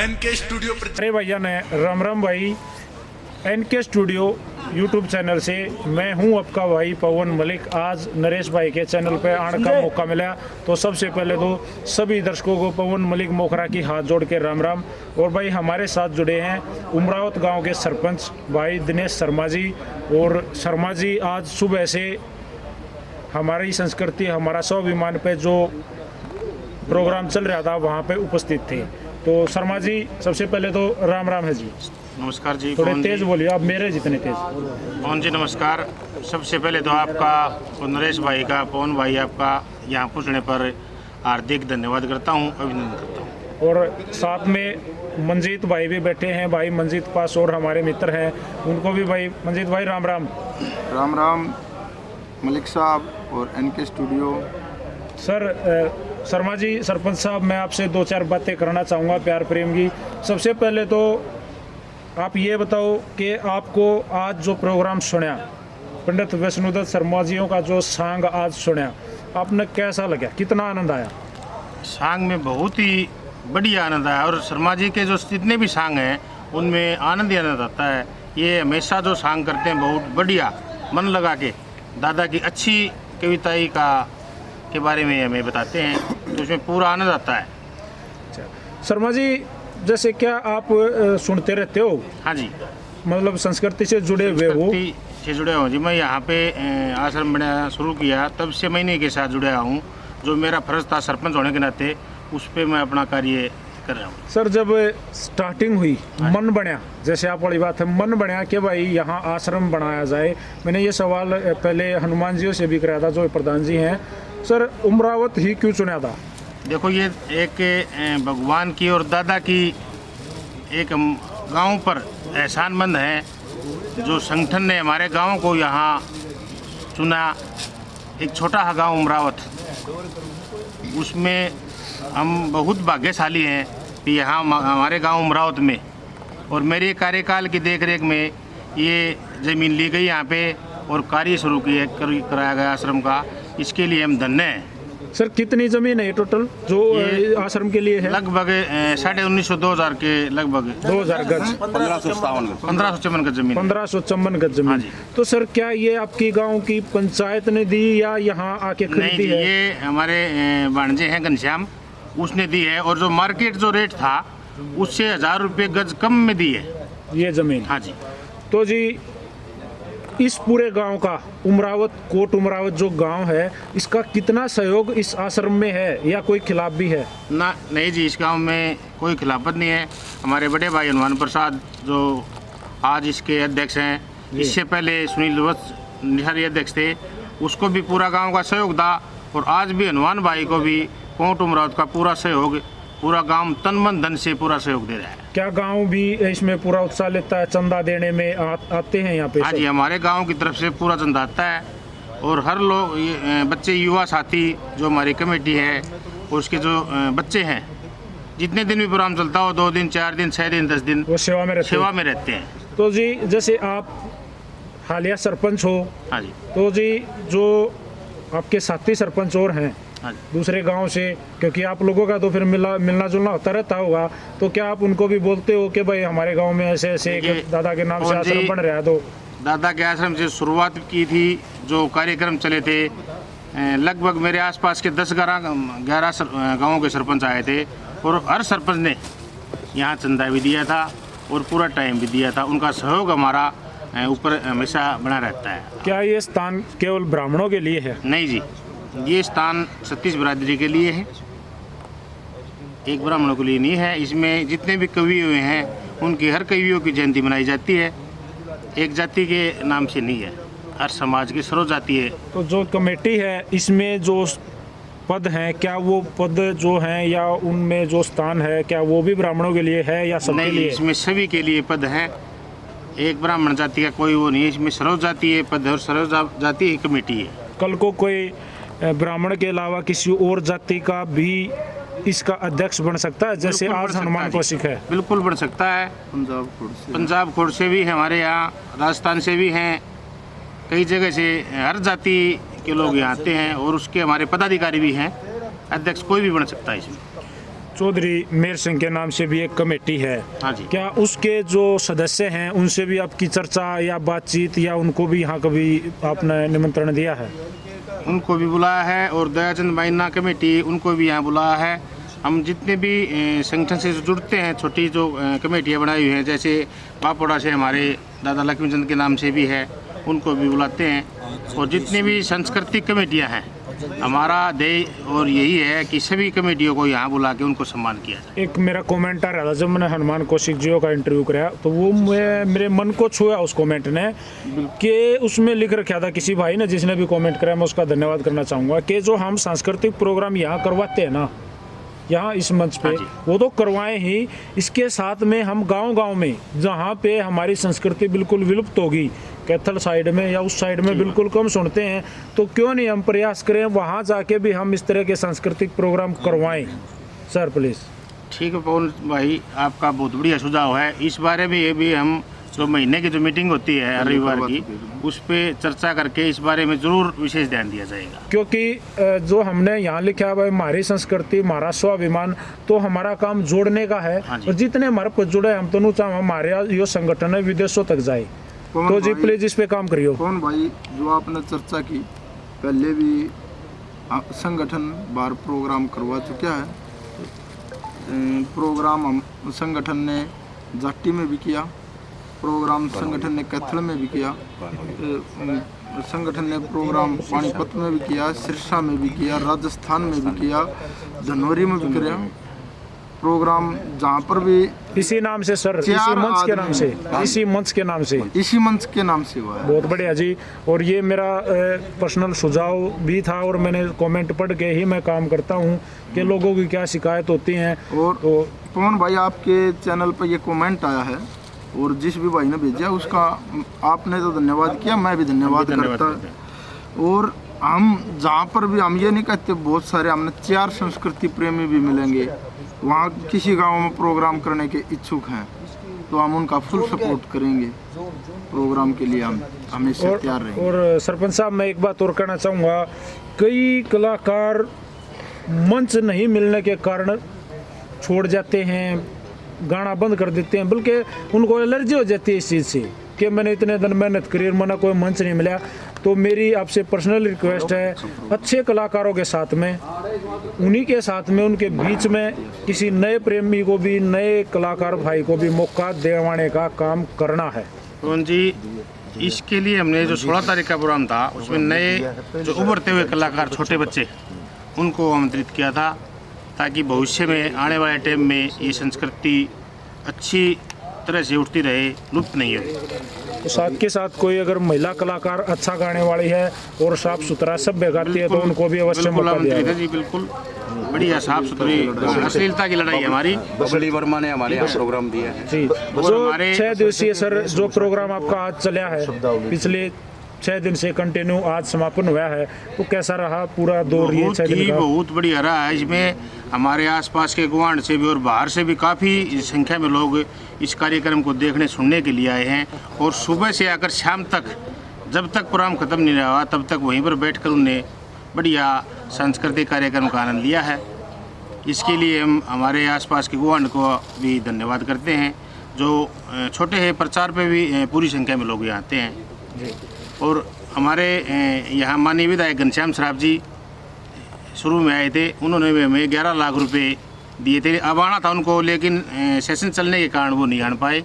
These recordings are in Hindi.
एनके स्टूडियो अरे भैया ने राम राम भाई। एनके स्टूडियो यूट्यूब चैनल से मैं हूं आपका भाई पवन मलिक। आज नरेश भाई के चैनल पे आने का मौका मिला, तो सबसे पहले तो सभी दर्शकों को पवन मलिक मोखरा की हाथ जोड़ के राम राम। और भाई हमारे साथ जुड़े हैं उमरावत गांव के सरपंच भाई दिनेश शर्मा जी। और शर्मा जी आज सुबह से हमारी संस्कृति हमारा स्वाभिमान पे जो प्रोग्राम चल रहा था वहाँ पे उपस्थित थे। तो शर्मा जी सबसे पहले तो राम राम है जी। नमस्कार जी। थोड़े तेज बोलिए, आप मेरे जितने तेज। पवन जी नमस्कार। सबसे पहले तो आपका और नरेश भाई का, पवन भाई आपका यहाँ पूछने पर हार्दिक धन्यवाद करता हूँ, अभिनंदन करता हूँ। और साथ में मंजीत भाई भी बैठे हैं, भाई मंजीत पास और हमारे मित्र हैं, उनको भी भाई मंजीत भाई राम राम। राम राम मलिक साहब और N K studio. Sir Sharma ji, sarpanch साहब, मैं आपसे दो चार बातें करना चाहूँगा प्यार प्रेम की। सबसे पहले तो आप ये बताओ कि आपको आज जो प्रोग्राम सुना, पंडित विष्णुदत्त शर्मा जियों का जो सांग आज सुना, आपने कैसा लगा, कितना आनंद आया? सांग में बहुत ही बढ़िया आनंद आया। और शर्मा जी के जो जितने भी सांग हैं उनमें आनंद ही आनंद आता है। ये हमेशा जो सांग करते हैं बहुत बढ़िया मन लगा के, दादा की अच्छी कविताई के बारे में हमें बताते हैं, तो उसमें पूरा आनंद आता है। शर्मा जी जैसे क्या आप सुनते रहते हो? हाँ जी, मतलब संस्कृति से जुड़े हुए हो? से जुड़े हूँ जी। मैं यहाँ पे आश्रम बनाना शुरू किया तब से महीने के साथ जुड़ा हूँ। जो मेरा फर्ज था सरपंच होने के नाते, उस पर मैं अपना कार्य कर रहा हूँ। सर जब स्टार्टिंग हुई, मन बनया, जैसे आप वाली बात है, मन बनया कि भाई यहाँ आश्रम बनाया जाए। मैंने ये सवाल पहले हनुमान जी से भी कराया था जो प्रधान जी हैं। सर उमरावत ही क्यों चुना था? देखो, ये एक भगवान की और दादा की एक गांव पर एहसानमंद है जो संगठन ने हमारे गांव को यहाँ चुना। एक छोटा सा गांव उमरावत, उसमें हम बहुत भाग्यशाली हैं कि यहाँ हमारे गांव उमरावत में, और मेरे कार्यकाल की देखरेख में ये ज़मीन ली गई यहाँ पे और कार्य शुरू कराया गया आश्रम का। इसके लिए हम धन्य हैं। सर कितनी ज़मीन है टोटल जो आश्रम के लिए है? लगभग 1950-2000 के लगभग 2000 गज, 1554 गज जमीन। 1554 गज जमीन। तो सर क्या ये आपकी गांव की पंचायत ने दी या यहाँ आके खरीदी है? ये हमारे भांजे हैं घनश्याम, उसने दी है। और जो मार्केट जो रेट था उससे 1000 रुपये गज कम में दी है ये जमीन। हाँ जी। तो जी इस पूरे गांव का, उमरावत कोट उमरावत जो गांव है, इसका कितना सहयोग इस आश्रम में है या कोई खिलाफ भी है? नहीं जी, इस गांव में कोई खिलाफत नहीं है। हमारे बड़े भाई हनुमान प्रसाद जो आज इसके अध्यक्ष हैं, इससे पहले सुनील निहारी अध्यक्ष थे, उसको भी पूरा गांव का सहयोग था। और आज भी हनुमान भाई को भी कोट उमरावत का पूरा सहयोग, पूरा गांव तन मन धन से पूरा सहयोग दे रहा है। क्या गांव भी इसमें पूरा उत्साह लेता है? चंदा देने में आते हैं यहाँ पे? हाँ जी, हमारे गांव की तरफ से पूरा चंदा आता है। और हर लोग, बच्चे, युवा साथी जो हमारी कमेटी है, उसके जो बच्चे हैं, जितने दिन भी प्रोग्राम चलता हो, 2 दिन 4 दिन 6 दिन 10 दिन, वो सेवा में रहते हैं। तो जी जैसे आप हालिया सरपंच हो, हाँ जी, तो जी जो आपके साथी सरपंच और हैं दूसरे गांव से, क्योंकि आप लोगों का तो फिर मिलना जुलना होता रहता होगा, तो क्या आप उनको भी बोलते हो कि भाई हमारे गांव में ऐसे ऐसे दादा के नाम से आश्रम बन रहा है? तो दादा के आश्रम से शुरुआत की थी, जो कार्यक्रम चले थे, लगभग मेरे आसपास के 10-11 गाँवों के सरपंच आए थे। और हर सरपंच ने यहाँ चंदा भी दिया था और पूरा टाइम भी दिया था। उनका सहयोग हमारा ऊपर हमेशा बना रहता है। क्या ये स्थान केवल ब्राह्मणों के लिए है? नहीं जी, ये स्थान 36 बिरादरी के लिए है, एक ब्राह्मणों के लिए नहीं है। इसमें जितने भी कवि हुए हैं उनकी हर कवियों की जयंती मनाई जाती है। एक जाति के नाम से नहीं है, हर समाज की सर्व जाति है। तो जो कमेटी है इसमें जो पद हैं, क्या वो पद जो हैं या उनमें जो स्थान है, क्या वो भी ब्राह्मणों के लिए है या सबके लिए? इसमें सभी के लिए पद हैं। एक ब्राह्मण जाति का कोई वो नहीं है। इसमें सर्व जातीय पद और सर्व जातीय कमेटी है। कल को कोई ब्राह्मण के अलावा किसी और जाति का भी इसका अध्यक्ष बन सकता है, जैसे आज हनुमान कौशिक है? बिल्कुल बन सकता है। पंजाब खोड़ से भी है, हमारे यहाँ राजस्थान से भी हैं, कई जगह से हर जाति के लोग यहाँ आते हैं। और उसके हमारे पदाधिकारी भी हैं, अध्यक्ष कोई भी बन सकता है इसमें। चौधरी मेहर सिंह के नाम से भी एक कमेटी है। हाँ जी। क्या उसके जो सदस्य हैं उनसे भी आपकी चर्चा या बातचीत या उनको भी यहाँ कभी आपने निमंत्रण दिया है? उनको भी बुलाया है और दयाचंद माइना कमेटी उनको भी यहाँ बुलाया है। हम जितने भी संगठन से जुड़ते हैं, छोटी जो कमेटियाँ बनाई हुई हैं, जैसे पापोड़ा से हमारे दादा लक्ष्मी चंद के नाम से भी है, उनको भी बुलाते हैं। और जितनी भी सांस्कृतिक कमेटियाँ हैं, हमारा ध्येय और यही है कि सभी कमेटियों को यहाँ बुला के उनको सम्मान किया जाए। एक मेरा कमेंट आ रहा था जब मैंने हनुमान कौशिक जी का इंटरव्यू कराया, तो वो मेरे मन को छुआ उस कमेंट ने, कि उसमें लिख रखा था किसी भाई ने जिसने भी कमेंट कराया, मैं उसका धन्यवाद करना चाहूँगा, कि जो हम सांस्कृतिक प्रोग्राम यहाँ करवाते हैं ना, यहाँ इस मंच पे, वो तो करवाएं ही, इसके साथ में हम गांव-गांव में जहाँ पे हमारी संस्कृति बिल्कुल विलुप्त होगी, कैथल साइड में या उस साइड में बिल्कुल कम सुनते हैं, तो क्यों नहीं हम प्रयास करें वहाँ जाके भी हम इस तरह के सांस्कृतिक प्रोग्राम करवाएं। Sir please. ठीक है पवन भाई, आपका बहुत बढ़िया सुझाव है। इस बारे में ये भी हम जो महीने की जो मीटिंग होती है रविवार की, उस पर चर्चा करके इस बारे में जरूर विशेष ध्यान दिया जाएगा। क्योंकि जो हमने यहाँ लिखा है हमारी संस्कृति हमारा स्वाभिमान, तो हमारा काम जोड़ने का है, और जितने हमारे पर जुड़े हम तो चाहे हमारे ये संगठन है विदेशों तक जाए, तो जी प्लीज इस पे काम करियो। कौन भाई, जो आपने चर्चा की, पहले भी संगठन बार प्रोग्राम करवा चुका है। प्रोग्राम हम संगठन ने जाट्टी में भी किया, प्रोग्राम संगठन ने कैथल में भी किया, संगठन ने प्रोग्राम पानीपत में भी किया, सिरसा में भी किया, राजस्थान में भी किया, धनौरी में भी किया प्रोग्राम, जहाँ पर भी इसी नाम से सर, इसी मंच के नाम से, इसी मंच के नाम से, इसी मंच के नाम से हुआ है। बहुत बढ़िया जी। और ये मेरा पर्सनल सुझाव भी था, और मैंने कमेंट पढ़ के ही मैं काम करता हूँ कि लोगों की क्या शिकायत होती हैं। और तो पवन भाई, आपके चैनल पर ये कमेंट आया है, और जिस भी भाई ने भेजा उसका आपने तो धन्यवाद किया, मैं भी धन्यवाद करता। और हम जहाँ पर भी, हम ये नहीं कहते, बहुत सारे हमने 4 संस्कृति प्रेमी भी मिलेंगे, वहाँ किसी गांव में प्रोग्राम करने के इच्छुक हैं, तो हम उनका फुल सपोर्ट करेंगे। प्रोग्राम के लिए हम हमेशा तैयार रहेंगे। और सरपंच साहब, मैं एक बात और कहना चाहूँगा, कई कलाकार मंच नहीं मिलने के कारण छोड़ जाते हैं, गाना बंद कर देते हैं, बल्कि उनको एलर्जी हो जाती है इस चीज़ से कि मैंने इतने दिन मेहनत करी और मैंने कोई मंच नहीं मिला। तो मेरी आपसे पर्सनल रिक्वेस्ट है, अच्छे कलाकारों के साथ में, उन्हीं के साथ में, उनके बीच में किसी नए प्रेमी को भी, नए कलाकार भाई को भी मौका दिलवाने का काम करना है। पवन जी, इसके लिए हमने जो 16 तारीख का प्रोग्राम था, उसमें नए जो उभरते हुए कलाकार, छोटे बच्चे, उनको आमंत्रित किया था, ताकि भविष्य में आने वाले टाइम में ये संस्कृति अच्छी तरह से उठती रहे, लुप्त नहीं हो। तो साथ के साथ कोई अगर महिला कलाकार अच्छा गाने वाली है और साफ सुथरा सभ्य गाती है, तो उनको भी अवश्य मौका दिया जाए। जी बिल्कुल, बढ़िया साफ सुथरी अश्लीलता की लड़ाई हमारी। बबली वर्मा ने हमारे यहाँ प्रोग्राम दिया है जी। जो 6 दिवसीय सर जो प्रोग्राम आपका आज चला है, पिछले 6 दिन से कंटिन्यू आज समापन हुआ है, तो कैसा रहा पूरा दौर ये 6 दिन का? बहुत बढ़िया रहा है। इसमें हमारे आसपास के गुआंढ से भी और बाहर से भी काफ़ी संख्या में लोग इस कार्यक्रम को देखने सुनने के लिए आए हैं, और सुबह से आकर शाम तक, जब तक प्रोग्राम ख़त्म नहीं हुआ तब तक वहीं पर बैठकर उन्हें बढ़िया सांस्कृतिक कार्यक्रम का आनंद लिया है। इसके लिए हम हमारे आसपास के गुआंढ को भी धन्यवाद करते हैं, जो छोटे हैं प्रचार पे भी पूरी संख्या में लोग यहाँ आते हैं। और हमारे यहाँ माननीय विधायक घनश्याम सराफ जी शुरू में आए थे, उन्होंने भी हमें 11 लाख रुपए दिए थे। अब आना था उनको, लेकिन सेशन चलने के कारण वो नहीं आन पाए।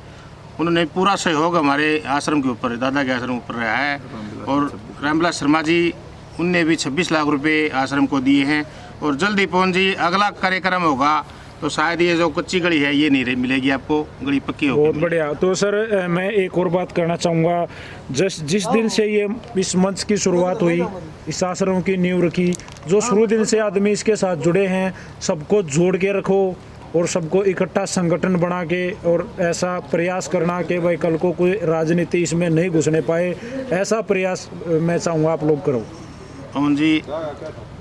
उन्होंने पूरा सहयोग हमारे आश्रम के ऊपर, दादा के आश्रम ऊपर रहा है। और रामविलास शर्मा जी, उनने भी 26 लाख रुपए आश्रम को दिए हैं। और जल्दी पवन जी अगला कार्यक्रम होगा तो शायद ये जो कच्ची गली है ये नहीं मिलेगी आपको, गली पक्की होगी। बहुत बढ़िया। तो सर मैं एक और बात करना चाहूँगा, जिस दिन से ये इस मंच की शुरुआत हुई, इस आश्रम की नींव रखी, जो शुरू दिन से आदमी इसके साथ जुड़े हैं, सबको जोड़ के रखो और सबको इकट्ठा संगठन बना के, और ऐसा प्रयास करना कि भाई कल को कोई राजनीति इसमें नहीं घुसने पाए, ऐसा प्रयास मैं चाहूँगा आप लोग करो। पवन जी,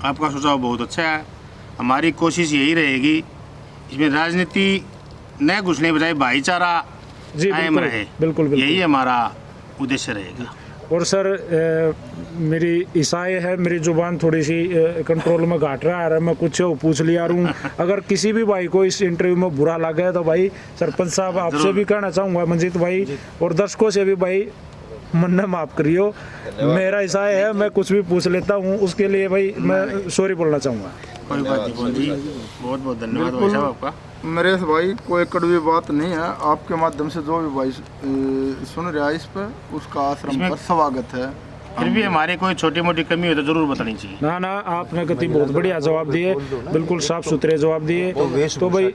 आपका सुझाव बहुत अच्छा है। हमारी कोशिश यही रहेगी, इसमें राजनीति न घुसने बजाय भाईचारा कायम रहे। बिल्कुल यही हमारा उद्देश्य रहेगा। और सर मेरी ईसाई है, मेरी जुबान थोड़ी सी कंट्रोल में घाट रहा है, मैं कुछ पूछ लिया हूँ। अगर किसी भी भाई को इस इंटरव्यू में बुरा लगा तो भाई सरपंच साहब आपसे भी कहना चाहूँगा, मंजीत भाई और दर्शकों से भी भाई मन ने माफ करियो, मेरा ईसाई है, मैं कुछ भी पूछ लेता हूँ, उसके लिए भाई मैं सॉरी बोलना चाहूँगा। कोई बात नहीं पवन जी, बहुत बहुत धन्यवाद भाई साहब आपका। नरेश भाई कोई कड़वी बात नहीं है, आपके माध्यम से जो भी भाई सुन रहा है इस पर उसका आश्रम पर स्वागत है। फिर भी हमारी कोई छोटी मोटी कमी हो तो जरूर बतानी चाहिए। ना ना, आपने कति बहुत बढ़िया जवाब दिए, बिल्कुल साफ सुथरे जवाब दिए। तो भाई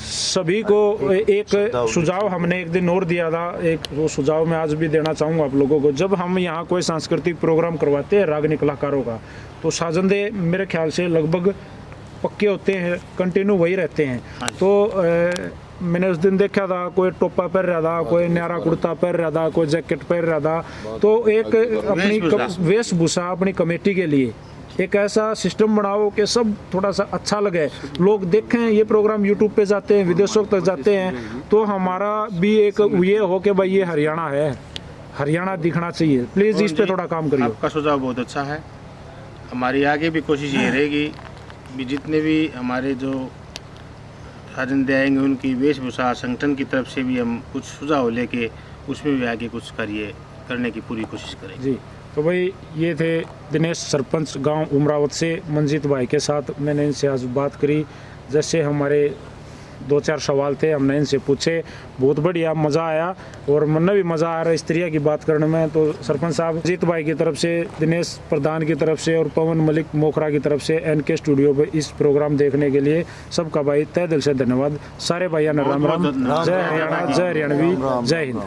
सभी को एक सुझाव हमने एक दिन और दिया था, एक वो सुझाव मैं आज भी देना चाहूँगा आप लोगों को। जब हम यहाँ कोई सांस्कृतिक प्रोग्राम करवाते हैं रागनी कलाकारों का, तो साजंदे मेरे ख्याल से लगभग पक्के होते हैं, कंटिन्यू वही रहते हैं। तो मैंने उस दिन देखा था कोई टोपा पहन रहा था, कोई न्यारा कुर्ता पहन रहा था, कोई जैकेट पहन रहा था। तो एक अपनी वेशभूषा अपनी कमेटी के लिए एक ऐसा सिस्टम बनाओ कि सब थोड़ा सा अच्छा लगे, लोग देखें ये प्रोग्राम यूट्यूब पे जाते हैं, विदेशों तक जाते हैं, तो हमारा भी एक ये हो कि भाई ये हरियाणा है, हरियाणा दिखना चाहिए। प्लीज़ इस पे थोड़ा काम करिए। आपका सुझाव बहुत अच्छा है, हमारी आगे भी कोशिश ये रहेगी भी जितने भी हमारे जो साजंदे आएंगे उनकी वेशभूषा संगठन की तरफ से भी हम कुछ सुझाव लेके उसमें भी आगे कुछ करने की पूरी कोशिश करेंगे जी। तो भाई ये थे दिनेश सरपंच गांव उमरावत से, मंजीत भाई के साथ मैंने इनसे आज बात करी। जैसे हमारे 2-4 सवाल थे हमने इनसे पूछे, बहुत बढ़िया मज़ा आया और मन में भी मज़ा आ रहा है इस तरह की बात करने में। तो सरपंच साहब मंजीत भाई की तरफ से, दिनेश प्रधान की तरफ से और पवन मलिक मोखरा की तरफ से NK स्टूडियो पे इस प्रोग्राम देखने के लिए सबका भाई तहे दिल से धन्यवाद। सारे भाइयों ने राम राम, जय हरियाणा, जय हरियाणवी, जय हिंद।